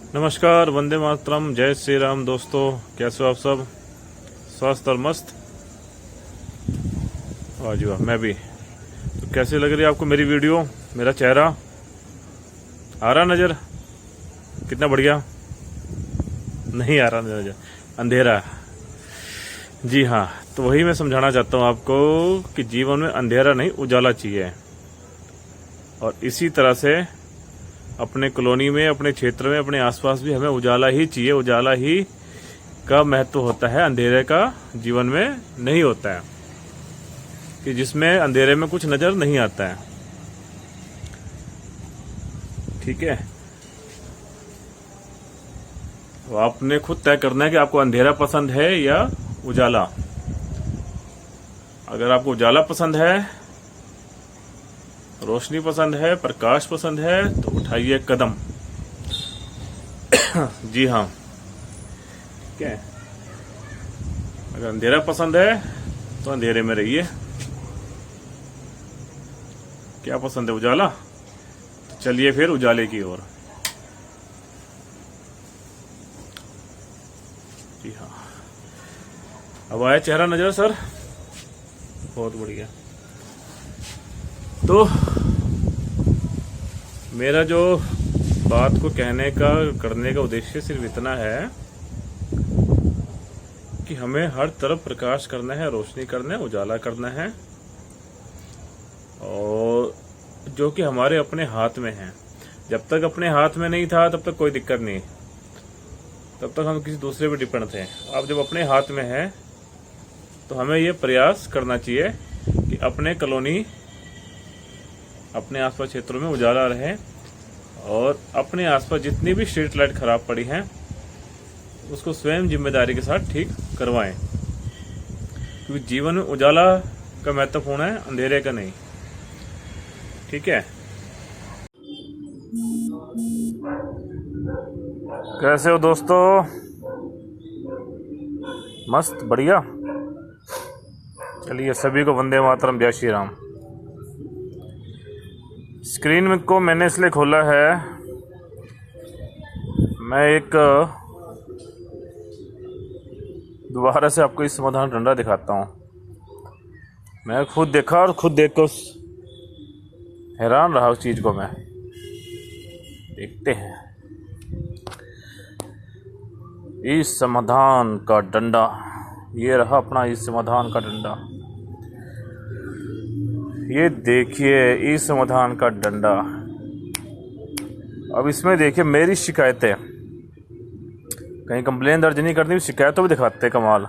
नमस्कार, वंदे मातरम, जय श्री राम। दोस्तों कैसे हो आप सब? स्वस्थ और मस्त? वाह जी वाह, मैं भी। तो कैसी लग रही है आपको मेरी वीडियो? मेरा चेहरा आ रहा नज़र? कितना बढ़िया। नहीं आ रहा नज़र, अंधेरा है। जी हाँ, तो वही मैं समझाना चाहता हूँ आपको कि जीवन में अंधेरा नहीं, उजाला चाहिए। और इसी तरह से अपने कॉलोनी में, अपने क्षेत्र में, अपने आसपास भी हमें उजाला ही चाहिए। उजाला ही का महत्व होता है, अंधेरे का जीवन में नहीं होता है, कि जिसमें अंधेरे में कुछ नजर नहीं आता है। ठीक है, तो आपने खुद तय करना है कि आपको अंधेरा पसंद है या उजाला। अगर आपको उजाला पसंद है, रोशनी पसंद है, प्रकाश पसंद है, तो उठाइए कदम। जी हाँ, क्या है? अगर अंधेरा पसंद है तो अंधेरे में रहिए। क्या पसंद है? उजाला? तो चलिए फिर उजाले की ओर। जी हाँ, अब आया चेहरा नजर सर? बहुत बढ़िया। तो मेरा जो बात को कहने का, करने का उद्देश्य सिर्फ इतना है कि हमें हर तरफ प्रकाश करना है, रोशनी करना है, उजाला करना है, और जो कि हमारे अपने हाथ में है। जब तक अपने हाथ में नहीं था तब तक कोई दिक्कत नहीं, तब तक हम किसी दूसरे पे डिपेंड थे। अब जब अपने हाथ में है तो हमें ये प्रयास करना चाहिए कि अपने कॉलोनी, अपने आसपास क्षेत्रों में उजाला रहे, और अपने आसपास जितनी भी स्ट्रीट लाइट खराब पड़ी हैं उसको स्वयं जिम्मेदारी के साथ ठीक करवाएं। क्योंकि जीवन में उजाला का महत्वपूर्ण है, अंधेरे का नहीं। ठीक है? कैसे हो दोस्तों? मस्त, बढ़िया। चलिए, सभी को वंदे मातरम, जय श्री राम। स्क्रीन में को मैंने इसलिए खोला है, मैं एक दोबारा से आपको इस समाधान डंडा दिखाता हूँ। मैं खुद देखा और खुद देख कर हैरान रहा उस चीज को। मैं देखते हैं इस समाधान का डंडा। ये रहा अपना इस समाधान का डंडा। ये देखिए इस समाधान का डंडा। अब इसमें देखिए मेरी शिकायतें, कहीं कंप्लेन दर्ज नहीं करनी, शिकायतों भी दिखाते। कमाल।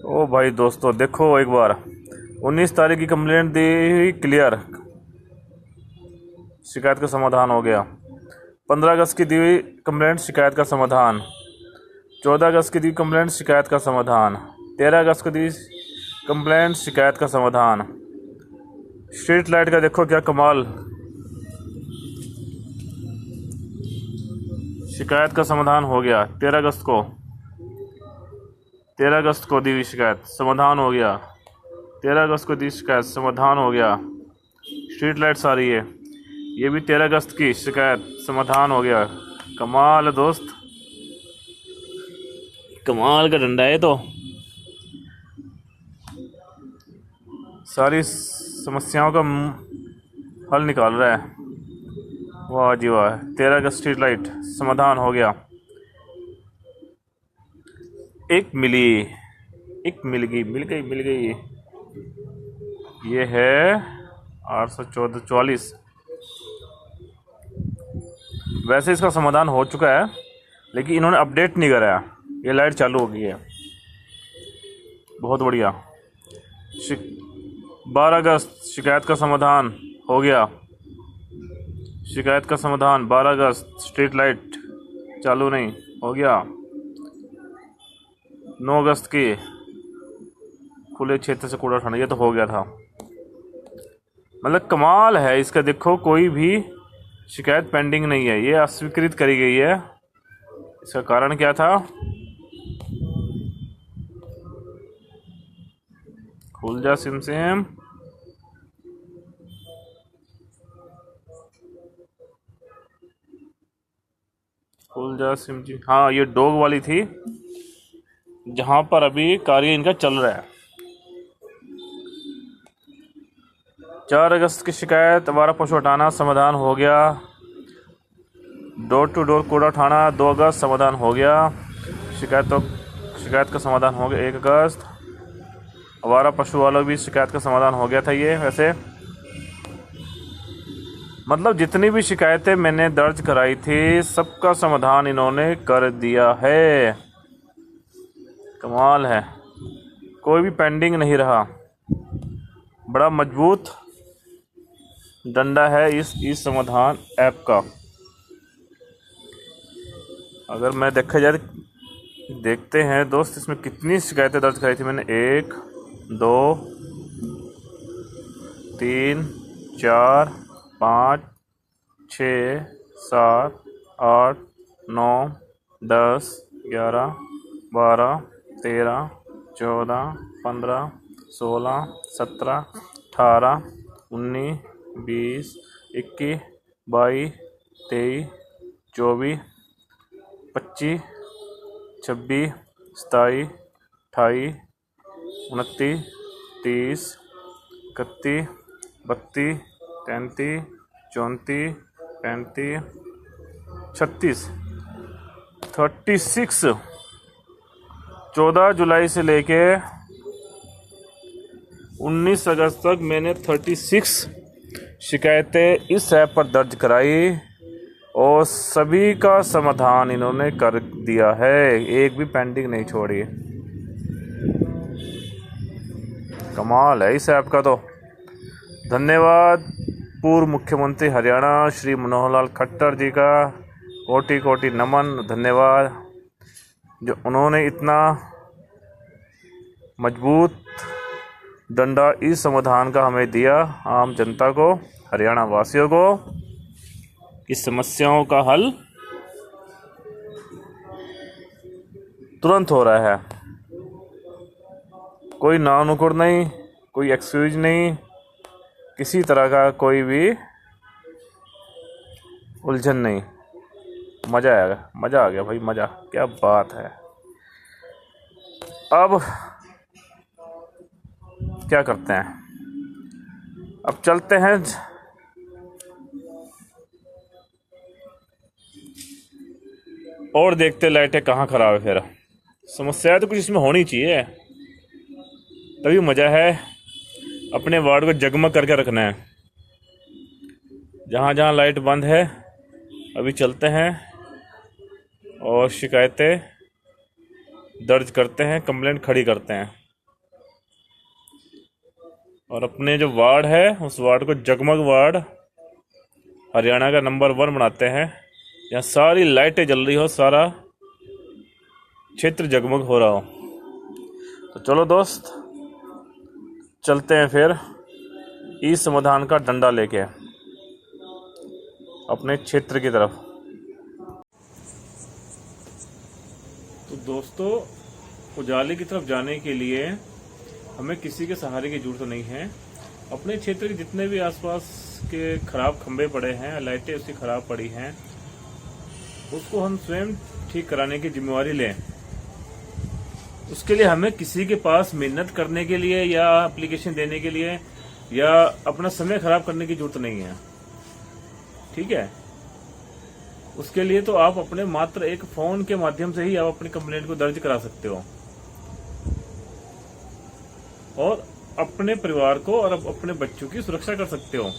ओ भाई दोस्तों, देखो एक बार 19 तारीख की कंप्लेंट दी हुई, क्लियर, शिकायत का समाधान हो गया। 15 अगस्त की दी हुई कंप्लेंट, शिकायत का समाधान। 14 अगस्त की दी कंप्लेंट, शिकायत का समाधान। 13 अगस्त को दी कंप्लेंट, शिकायत का समाधान। स्ट्रीट लाइट का देखो क्या कमाल, शिकायत का समाधान हो गया। 13 अगस्त को, 13 अगस्त को दी हुई शिकायत, समाधान हो गया। 13 अगस्त को दी शिकायत, समाधान हो गया। स्ट्रीट लाइट्स आ रही है, ये भी 13 अगस्त की शिकायत, समाधान हो गया। कमाल है दोस्त, कमाल का डंडा है। तो सारी समस्याओं का हल निकाल रहा है। वाह जी वाह। 13 अगस्त स्ट्रीट लाइट, समाधान हो गया। एक मिली, एक मिल गई, मिल गई, मिल गई। ये है 814-44। वैसे इसका समाधान हो चुका है, लेकिन इन्होंने अपडेट नहीं कराया। ये लाइट चालू हो गई है। बहुत बढ़िया। 12 अगस्त शिकायत का समाधान हो गया। शिकायत का समाधान 12 अगस्त, स्ट्रीट लाइट चालू नहीं, हो गया। 9 अगस्त की खुले क्षेत्र से कूड़ा उठाना, ये तो हो गया था। मतलब कमाल है इसका। देखो कोई भी शिकायत पेंडिंग नहीं है, ये अस्वीकृत करी गई है। इसका कारण क्या था? खुल जा सिम सिम। फुलजा सिम जी, हाँ ये डॉग वाली थी जहां पर अभी कार्य इनका चल रहा है। 4 अगस्त की शिकायत, आवारा पशु हटाना समाधान हो गया। डोर टू डोर कूड़ा उठाना 2 अगस्त समाधान हो गया। शिकायत का समाधान हो गया 1 अगस्त। आवारा पशु वालों भी शिकायत का समाधान हो गया था। ये वैसे मतलब जितनी भी शिकायतें मैंने दर्ज कराई थी सबका समाधान इन्होंने कर दिया है। कमाल है, कोई भी पेंडिंग नहीं रहा। बड़ा मजबूत डंडा है इस समाधान ऐप का। अगर मैं देखा जाए, देखते हैं दोस्त इसमें कितनी शिकायतें दर्ज कराई थी मैंने। 1 2 3 4 5 6 7 8 9 10 11 12 13 14 15 16 17 18 19 20 21 22 23 24 25 26 27 28 29 30 31 32 33 34 35 36 36 14 जुलाई से लेके 19 अगस्त तक मैंने 36 शिकायतें इस ऐप पर दर्ज कराई और सभी का समाधान इन्होंने कर दिया है। एक भी पेंडिंग नहीं छोड़ी। कमाल है इस ऐप का तो। धन्यवाद पूर्व मुख्यमंत्री हरियाणा श्री मनोहर लाल खट्टर जी का कोटि कोटि नमन। धन्यवाद जो उन्होंने इतना मजबूत डंडा इस समाधान का हमें दिया। आम जनता को, हरियाणा वासियों को इस समस्याओं का हल तुरंत हो रहा है। कोई नानुकुर नहीं, कोई एक्सक्यूज नहीं, किसी तरह का कोई भी उलझन नहीं। मज़ा आएगा, मज़ा आ गया भाई, मज़ा, क्या बात है। अब क्या करते हैं, अब चलते हैं और देखते लाइटें कहाँ खराब है। फिर समस्या तो कुछ इसमें होनी चाहिए, तभी मज़ा है। अपने वार्ड को जगमग करके रखना है। जहाँ जहाँ लाइट बंद है अभी चलते हैं और शिकायतें दर्ज करते हैं, कंप्लेंट खड़ी करते हैं और अपने जो वार्ड है उस वार्ड को जगमग वार्ड हरियाणा का नंबर 1 बनाते हैं। यहाँ सारी लाइटें जल रही हो, सारा क्षेत्र जगमग हो रहा हो। तो चलो दोस्त चलते हैं फिर ई समाधान का डंडा लेके अपने क्षेत्र की तरफ। तो दोस्तों उजाले की तरफ जाने के लिए हमें किसी के सहारे की जरूरत नहीं है। अपने क्षेत्र के जितने भी आसपास के खराब खंभे पड़े हैं, लाइटें उसकी खराब पड़ी हैं, उसको हम स्वयं ठीक कराने की जिम्मेवारी लें। उसके लिए हमें किसी के पास मेहनत करने के लिए या एप्लीकेशन देने के लिए या अपना समय खराब करने की जरूरत नहीं है, ठीक है। उसके लिए तो आप अपने मात्र एक फोन के माध्यम से ही आप अपनी कंप्लेंट को दर्ज करा सकते हो और अपने परिवार को और अपने बच्चों की सुरक्षा कर सकते हो।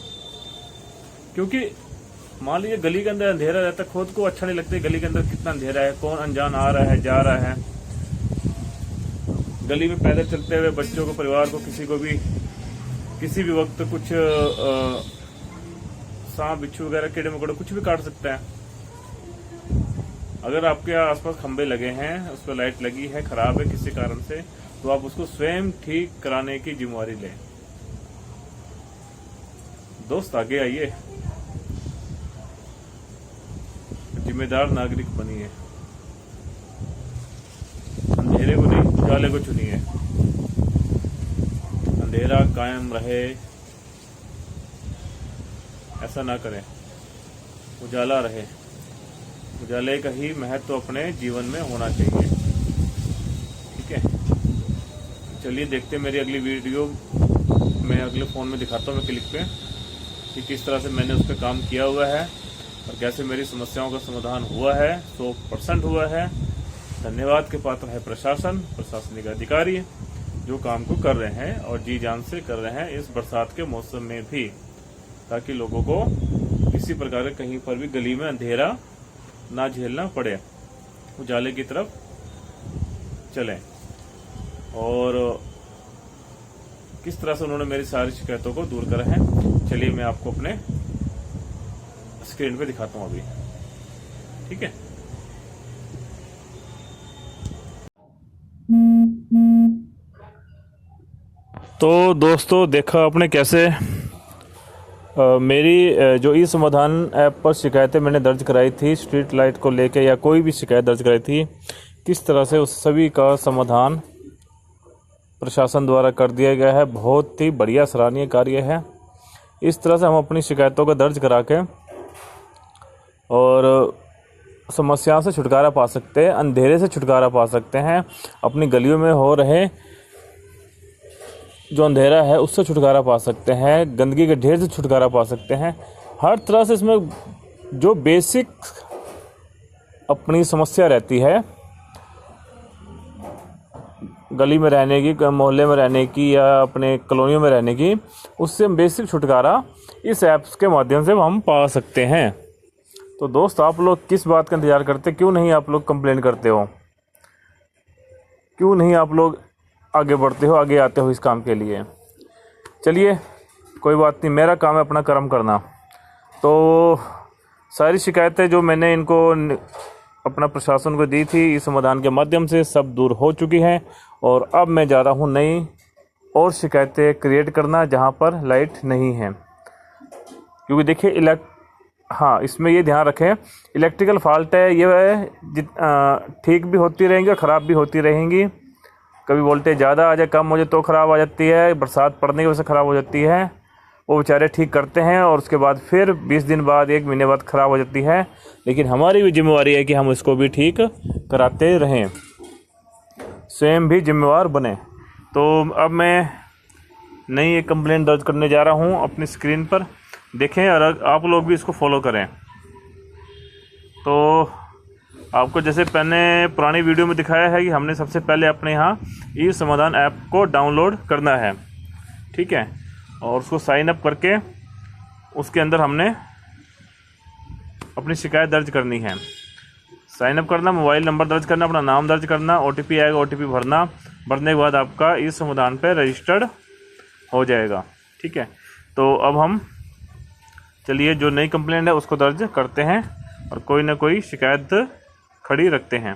क्योंकि मान लीजिए गली के अंदर अंधेरा रहता है, खुद को अच्छा नहीं लगता गली के अंदर कितना अंधेरा है, कौन अनजान आ रहा है जा रहा है। गली में पैदल चलते हुए बच्चों को, परिवार को, किसी को भी किसी भी वक्त कुछ सांप बिच्छू वगैरह कीड़े मकोड़े कुछ भी काट सकता है। अगर आपके आसपास खंबे लगे हैं, उस पर लाइट लगी है, खराब है किसी कारण से, तो आप उसको स्वयं ठीक कराने की जिम्मेवारी लें। दोस्त आगे आइए, जिम्मेदार नागरिक बनिए, अंधेरे को नहीं उजाले को चुनिए। अंधेरा कायम रहे ऐसा ना करें, उजाला रहे। उजाले का ही महत्व अपने जीवन में होना चाहिए। ठीक है, चलिए देखते हैं मेरी अगली वीडियो। मैं अगले फ़ोन में दिखाता हूँ मैं क्लिक पे कि किस तरह से मैंने उस पर काम किया हुआ है और कैसे मेरी समस्याओं का समाधान हुआ है। 100% हुआ है। धन्यवाद के पात्र है प्रशासन, प्रशासनिक अधिकारी जो काम को कर रहे हैं और जी जान से कर रहे हैं इस बरसात के मौसम में भी, ताकि लोगों को किसी प्रकार कहीं पर भी गली में अंधेरा ना झेलना पड़े, उजाले की तरफ चलें। और किस तरह से उन्होंने मेरी सारी शिकायतों को दूर करा है, चलिए मैं आपको अपने स्क्रीन पे दिखाता हूँ अभी। ठीक है, तो दोस्तों देखा आपने कैसे मेरी जो ई समाधान ऐप पर शिकायतें मैंने दर्ज कराई थी स्ट्रीट लाइट को लेके, या कोई भी शिकायत दर्ज कराई थी, किस तरह से उस सभी का समाधान प्रशासन द्वारा कर दिया गया है। बहुत ही बढ़िया सराहनीय कार्य है। इस तरह से हम अपनी शिकायतों को दर्ज करा के और समस्याओं से छुटकारा पा सकते हैं, अंधेरे से छुटकारा पा सकते हैं, अपनी गलियों में हो रहे जो अंधेरा है उससे छुटकारा पा सकते हैं, गंदगी के ढेर से छुटकारा पा सकते हैं। हर तरह से इसमें जो बेसिक अपनी समस्या रहती है गली में रहने की, मोहल्ले में रहने की या अपने कॉलोनियों में रहने की, उससे बेसिक छुटकारा इस ऐप्स के माध्यम से हम पा सकते हैं। तो दोस्त आप लोग किस बात का इंतज़ार करते, क्यों नहीं आप लोग कंप्लेन करते हो, क्यों नहीं आप लोग आगे बढ़ते हो, आगे आते हो इस काम के लिए। चलिए कोई बात नहीं, मेरा काम है अपना कर्म करना। तो सारी शिकायतें जो मैंने इनको अपना प्रशासन को दी थी इस समाधान के माध्यम से सब दूर हो चुकी हैं, और अब मैं जा रहा हूँ नई और शिकायतें क्रिएट करना जहाँ पर लाइट नहीं है। क्योंकि देखिए हाँ, इसमें ये ध्यान रखें, इलेक्ट्रिकल फॉल्ट है, ये ठीक भी होती रहेंगी और ख़राब भी होती रहेंगी। कभी वोल्टेज ज़्यादा आ जाए, कम हो जाए तो ख़राब आ जाती है, बरसात पड़ने की वजह से ख़राब हो जाती है। वो बेचारे ठीक करते हैं और उसके बाद फिर 20 दिन बाद, 1 महीने बाद ख़राब हो जाती है। लेकिन हमारी भी जिम्मेवारी है कि हम इसको भी ठीक कराते रहें, स्वयं भी जिम्मेवार बने। तो अब मैं नई एक कंप्लेंट दर्ज करने जा रहा हूँ अपनी स्क्रीन पर, देखें और आप लोग भी इसको फॉलो करें। तो आपको जैसे मैंने पुरानी वीडियो में दिखाया है कि हमने सबसे पहले अपने यहाँ ई समाधान ऐप को डाउनलोड करना है। ठीक है, और उसको साइन अप करके उसके अंदर हमने अपनी शिकायत दर्ज करनी है। साइन अप करना, मोबाइल नंबर दर्ज करना, अपना नाम दर्ज करना, OTP आएगा, OTP भरना, भरने के बाद आपका ई समाधान पे रजिस्टर्ड हो जाएगा। ठीक है, तो अब हम चलिए जो नई कंप्लेंट है उसको दर्ज करते हैं और कोई ना कोई शिकायत खड़ी रखते हैं।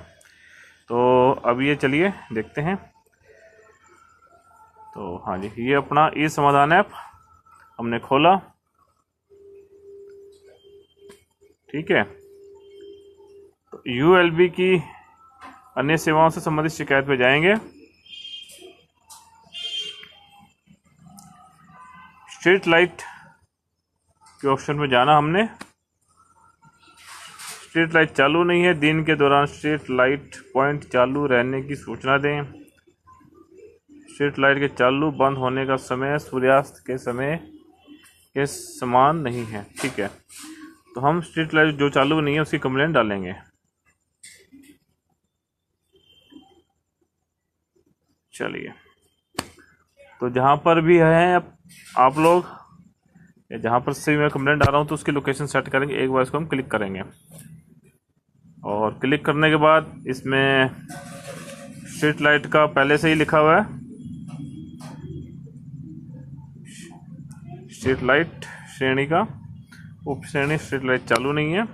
तो अब ये चलिए देखते हैं। तो हाँ जी, ये अपना ई समाधान ऐप हमने खोला। ठीक है, तो ULB की अन्य सेवाओं से संबंधित शिकायत पे जाएंगे। स्ट्रीट लाइट के ऑप्शन में जाना हमने। स्ट्रीट लाइट चालू नहीं है, दिन के दौरान स्ट्रीट लाइट पॉइंट चालू रहने की सूचना दें। स्ट्रीट लाइट के चालू बंद होने का समय सूर्यास्त के समय के समान नहीं है। ठीक है, तो हम स्ट्रीट लाइट जो चालू नहीं है उसकी कंप्लेंट डालेंगे। चलिए, तो जहाँ पर भी है आप लोग, जहाँ पर से मैं कंप्लेंट डाल रहा हूँ तो उसकी लोकेशन सेट करेंगे। एक बार इसको हम क्लिक करेंगे और क्लिक करने के बाद इसमें स्ट्रीट लाइट का पहले से ही लिखा हुआ है, स्ट्रीट लाइट श्रेणी का उप श्रेणी स्ट्रीट लाइट चालू नहीं है,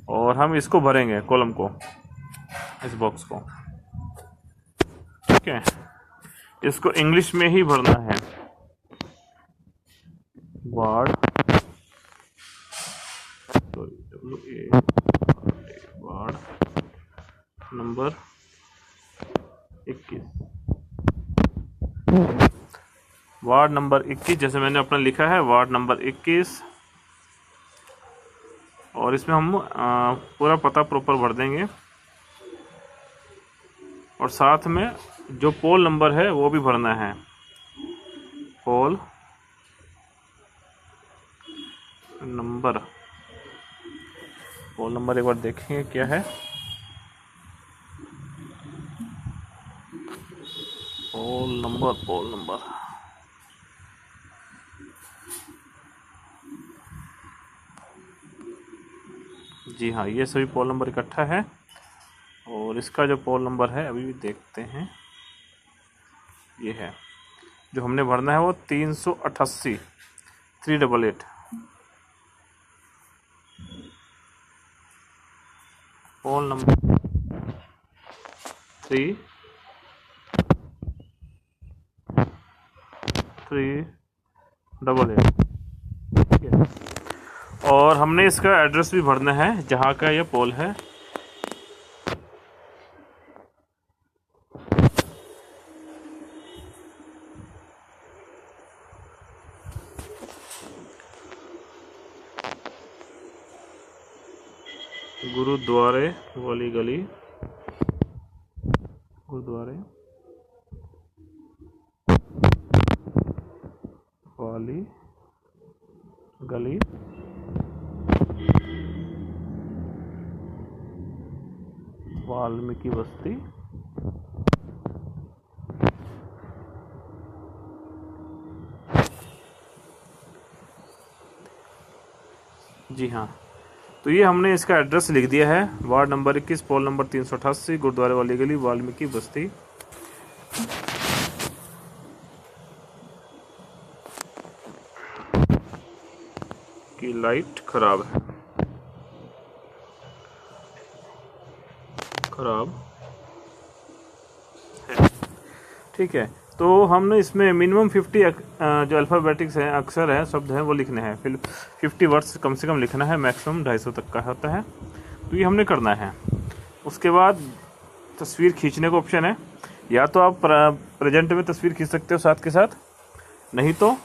और हम इसको भरेंगे कॉलम को, इस बॉक्स को। ठीक है, इसको इंग्लिश में ही भरना है। Ward ward number 21, ward number 21, जैसे मैंने अपना लिखा है वार्ड नंबर 21, और इसमें हम पूरा पता प्रॉपर भर देंगे और साथ में जो पोल नंबर है वो भी भरना है। पोल नंबर, पोल नंबर एक बार देखेंगे क्या है। पोल नंबर, पोल नंबर, जी हाँ, ये सभी पोल नंबर इकट्ठा है। और इसका जो पोल नंबर है अभी भी देखते हैं, ये है जो हमने भरना है वो 388 388। पोल नंबर 388। ठीक है, और हमने इसका एड्रेस भी भरना है जहाँ का ये पोल है। गुरुद्वारे वाली गली, गुरुद्वारे वाली गली, वाल्मीकि बस्ती, जी हाँ। तो ये हमने इसका एड्रेस लिख दिया है, वार्ड नंबर 21, पोल नंबर 388, गुरुद्वारे वाली गली, वाल्मीकि बस्ती। की लाइट खराब है, खराब है। ठीक है, तो हमने इसमें मिनिमम 50 जो अल्फ़ाबेटिक्स हैं, अक्षर हैं, शब्द हैं, वो लिखने हैं। फिर 50 वर्ड्स कम से कम लिखना है, मैक्सिमम 250 तक का होता है। तो ये हमने करना है। उसके बाद तस्वीर खींचने का ऑप्शन है, या तो आप प्रेजेंट में तस्वीर खींच सकते हो साथ के साथ, नहीं तो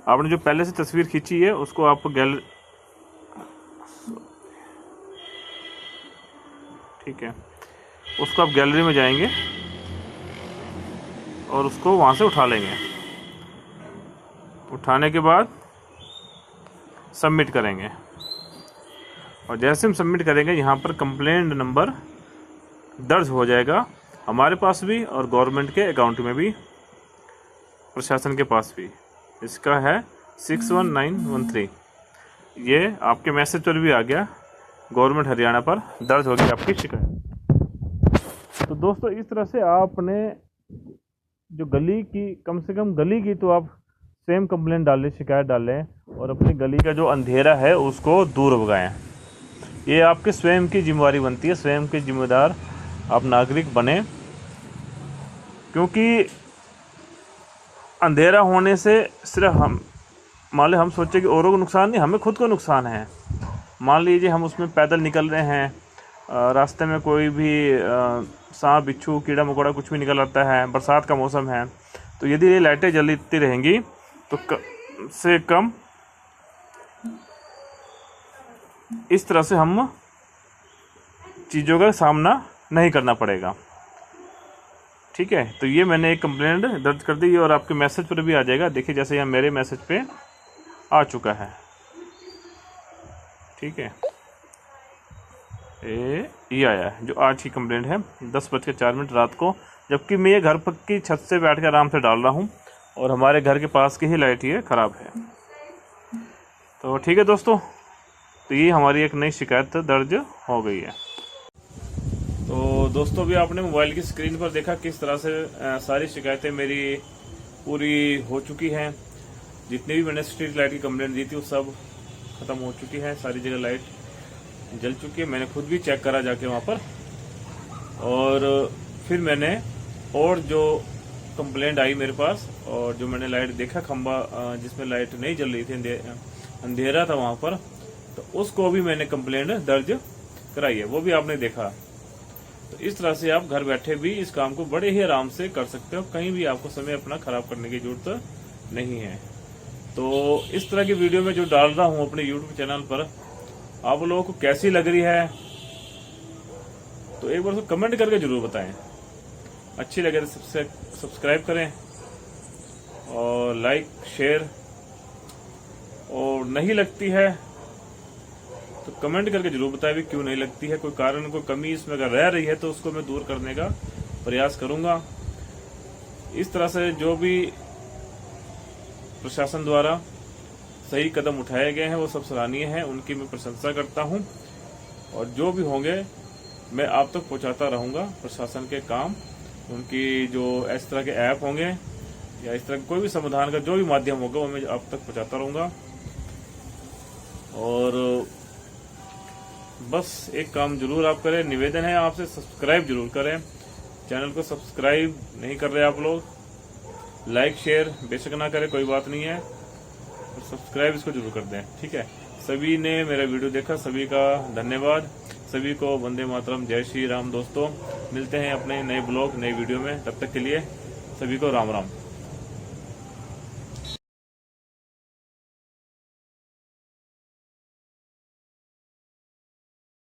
आपने जो पहले से तस्वीर खींची है उसको आप गैलरी, ठीक है, उसको आप गैलरी में जाएंगे और उसको वहाँ से उठा लेंगे। उठाने के बाद सबमिट करेंगे, और जैसे हम सबमिट करेंगे यहाँ पर कंप्लेंट नंबर दर्ज हो जाएगा, हमारे पास भी और गवर्नमेंट के अकाउंट में भी, प्रशासन के पास भी। इसका है 61913। ये आपके मैसेज पर भी आ गया, गवर्नमेंट हरियाणा पर दर्ज होगी आपकी शिकायत। तो दोस्तों, इस तरह से आपने जो गली की, कम से कम गली की तो आप सेम कंप्लेंट डालें, शिकायत डालें, और अपनी गली का जो अंधेरा है उसको दूर भगाएं। ये आपके स्वयं की जिम्मेदारी बनती है, स्वयं के जिम्मेदार आप नागरिक बने, क्योंकि अंधेरा होने से सिर्फ मान ली हम सोचे कि औरों को नुकसान नहीं, हमें खुद को नुकसान है। मान लीजिए हम उसमें पैदल निकल रहे हैं, रास्ते में कोई भी सांप, बिच्छू, कीड़ा मकोड़ा कुछ भी निकल आता है, बरसात का मौसम है, तो यदि ये लाइटें जलती रहेंगी तो कम से कम इस तरह से हम चीज़ों का सामना नहीं करना पड़ेगा। ठीक है, तो ये मैंने एक कंप्लेंट दर्ज कर दी और आपके मैसेज पर भी आ जाएगा। देखिए, जैसे यहाँ मेरे मैसेज पे आ चुका है। ठीक है, ये आया है जो आज की कंप्लेंट है, 10:04 रात को, जबकि मैं ये घर पर की छत से बैठ कर आराम से डाल रहा हूँ और हमारे घर के पास की ही लाइट ये ख़राब है। तो ठीक है दोस्तों, तो ये हमारी एक नई शिकायत दर्ज हो गई है। तो दोस्तों, भी आपने मोबाइल की स्क्रीन पर देखा किस तरह से सारी शिकायतें मेरी पूरी हो चुकी हैं। जितनी भी मैंने स्ट्रीट लाइट की कंप्लेंट दी थी वो सब ख़त्म हो चुकी है, सारी जगह लाइट जल चुकी है। मैंने खुद भी चेक करा जाके वहाँ पर, और फिर मैंने और जो कंप्लेंट आई मेरे पास, और जो मैंने लाइट देखा, खंबा जिसमें लाइट नहीं जल रही थी, अंधेरा था वहाँ पर, तो उसको भी मैंने कंप्लेंट दर्ज कराई है, वो भी आपने देखा। तो इस तरह से आप घर बैठे भी इस काम को बड़े ही आराम से कर सकते हो, कहीं भी आपको समय अपना खराब करने की जरूरत नहीं है। तो इस तरह की वीडियो में जो डाल रहा हूँ अपने YouTube चैनल पर, आप लोगों को कैसी लग रही है तो एक बार उसको कमेंट करके जरूर बताएं। अच्छी लगे तो सब्सक्राइब करें और लाइक शेयर, और नहीं लगती है तो कमेंट करके जरूर बताएं भी क्यों नहीं लगती है। कोई कारण, कोई कमी इसमें अगर रह रही है तो उसको मैं दूर करने का प्रयास करूंगा। इस तरह से जो भी प्रशासन द्वारा सही कदम उठाए गए हैं वो सब सराहनीय हैं, उनकी मैं प्रशंसा करता हूं। और जो भी होंगे मैं आप तक पहुंचाता रहूंगा प्रशासन के काम, उनकी जो इस तरह के ऐप होंगे या इस तरह कोई भी समाधान का जो भी माध्यम होगा वो मैं आप तक पहुंचाता रहूंगा। और बस एक काम जरूर आप करें, निवेदन है आपसे, सब्सक्राइब जरूर करें। चैनल को सब्सक्राइब नहीं कर रहे आप लोग, लाइक शेयर बेशक ना करें, कोई बात नहीं है, और सब्सक्राइब इसको जरूर कर दें। ठीक है, सभी ने मेरा वीडियो देखा, सभी का धन्यवाद। सभी को वंदे मातरम, जय श्री राम। दोस्तों मिलते हैं अपने नए ब्लॉग नए वीडियो में, तब तक के लिए सभी को राम राम।